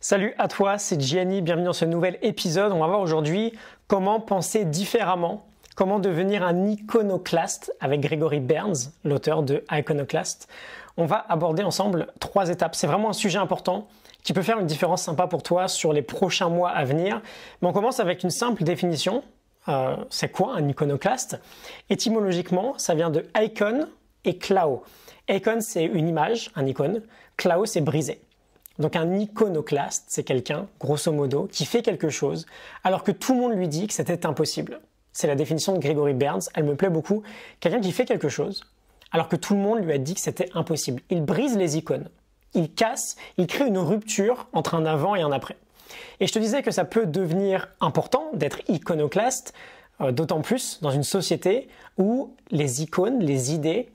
Salut à toi, c'est Gianni, bienvenue dans ce nouvel épisode. On va voir aujourd'hui comment penser différemment, comment devenir un iconoclaste avec Gregory Berns, l'auteur de Iconoclast. On va aborder ensemble 3 étapes. C'est vraiment un sujet important qui peut faire une différence sympa pour toi sur les prochains mois à venir. Mais on commence avec une simple définition. C'est quoi un iconoclaste? Étymologiquement, ça vient de icon et klao. Icon, c'est une image, un icône. Klao, c'est briser. Donc un iconoclaste, c'est quelqu'un, grosso modo, qui fait quelque chose alors que tout le monde lui dit que c'était impossible. C'est la définition de Gregory Berns, elle me plaît beaucoup. Quelqu'un qui fait quelque chose alors que tout le monde lui a dit que c'était impossible. Il brise les icônes, il casse, il crée une rupture entre un avant et un après. Et je te disais que ça peut devenir important d'être iconoclaste, d'autant plus dans une société où les icônes, les idées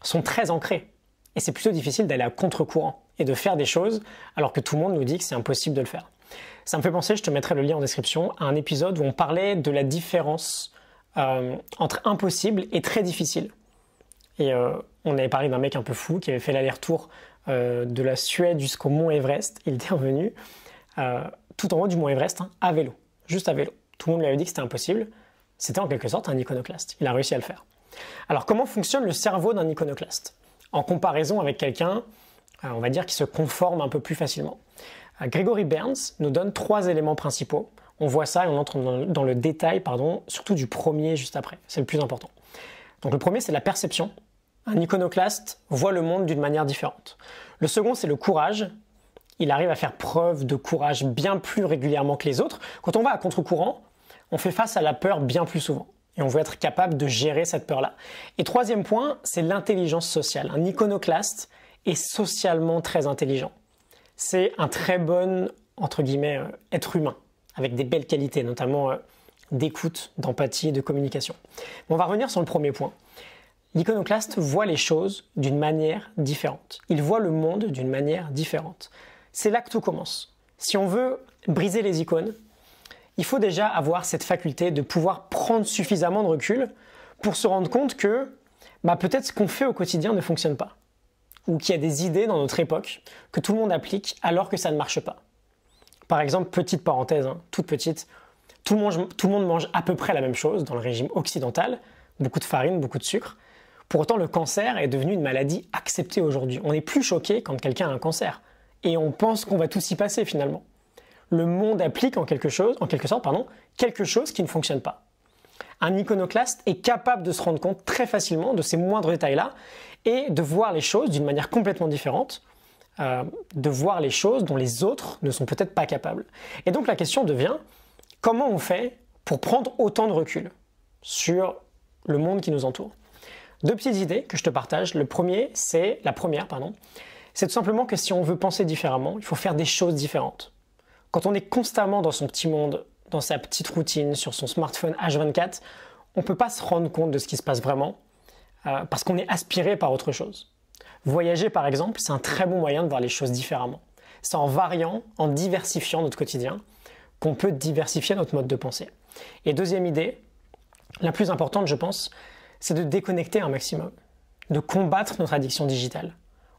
sont très ancrées. Et c'est plutôt difficile d'aller à contre-courant et de faire des choses alors que tout le monde nous dit que c'est impossible de le faire. Ça me fait penser, je te mettrai le lien en description, à un épisode où on parlait de la différence entre impossible et très difficile. Et on avait parlé d'un mec un peu fou qui avait fait l'aller-retour de la Suède jusqu'au mont Everest. Il était revenu tout en haut du mont Everest, à vélo, juste à vélo. Tout le monde lui avait dit que c'était impossible. C'était en quelque sorte un iconoclaste. Il a réussi à le faire. Alors comment fonctionne le cerveau d'un iconoclaste en comparaison avec quelqu'un, on va dire, qui se conforme un peu plus facilement? Gregory Berns nous donne 3 éléments principaux. On voit ça et on entre dans le détail, surtout du premier juste après. C'est le plus important. Donc le premier, c'est la perception. Un iconoclaste voit le monde d'une manière différente. Le second, c'est le courage. Il arrive à faire preuve de courage bien plus régulièrement que les autres. Quand on va à contre-courant, on fait face à la peur bien plus souvent. Et on veut être capable de gérer cette peur-là. Et troisième point, c'est l'intelligence sociale. Un iconoclaste est socialement très intelligent. C'est un très bon, entre guillemets, être humain, avec des belles qualités, notamment d'écoute, d'empathie et de communication. Mais on va revenir sur le premier point. L'iconoclaste voit les choses d'une manière différente. Il voit le monde d'une manière différente. C'est là que tout commence. Si on veut briser les icônes, il faut déjà avoir cette faculté de pouvoir prendre suffisamment de recul pour se rendre compte que peut-être ce qu'on fait au quotidien ne fonctionne pas. Ou qu'il y a des idées dans notre époque que tout le monde applique alors que ça ne marche pas. Par exemple, petite parenthèse, toute petite, tout le monde mange à peu près la même chose dans le régime occidental, beaucoup de farine, beaucoup de sucre. Pour autant, le cancer est devenu une maladie acceptée aujourd'hui. On n'est plus choqué quand quelqu'un a un cancer. Et on pense qu'on va tous y passer finalement. Le monde applique en quelque sorte, quelque chose qui ne fonctionne pas. Un iconoclaste est capable de se rendre compte très facilement de ces moindres détails-là et de voir les choses d'une manière complètement différente, de voir les choses dont les autres ne sont peut-être pas capables. Et donc la question devient, comment on fait pour prendre autant de recul sur le monde qui nous entoure? 2 petites idées que je te partage. La première, c'est tout simplement que si on veut penser différemment, il faut faire des choses différentes. Quand on est constamment dans son petit monde, dans sa petite routine, sur son smartphone H24, on ne peut pas se rendre compte de ce qui se passe vraiment parce qu'on est aspiré par autre chose. Voyager, par exemple, c'est un très bon moyen de voir les choses différemment. C'est en variant, en diversifiant notre quotidien, qu'on peut diversifier notre mode de pensée. Et deuxième idée, la plus importante, je pense, c'est de déconnecter un maximum, de combattre notre addiction digitale.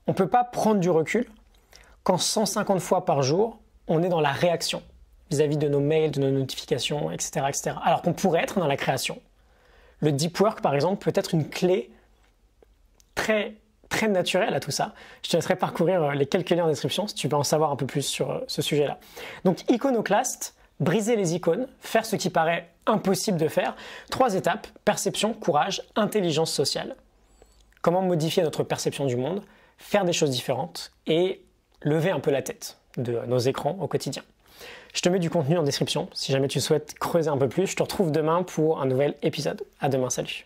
On ne peut pas prendre du recul quand 150 fois par jour, on est dans la réaction vis-à-vis de nos mails, de nos notifications, etc., etc. Alors qu'on pourrait être dans la création. Le deep work, par exemple, peut être une clé très, très naturelle à tout ça. Je te laisserai parcourir les quelques liens en description si tu veux en savoir un peu plus sur ce sujet-là. Donc, iconoclaste, briser les icônes, faire ce qui paraît impossible de faire. 3 étapes, perception, courage, intelligence sociale. Comment modifier notre perception du monde, faire des choses différentes et lever un peu la tête de nos écrans au quotidien. Je te mets du contenu en description si jamais tu souhaites creuser un peu plus. Je te retrouve demain pour un nouvel épisode. À demain, salut.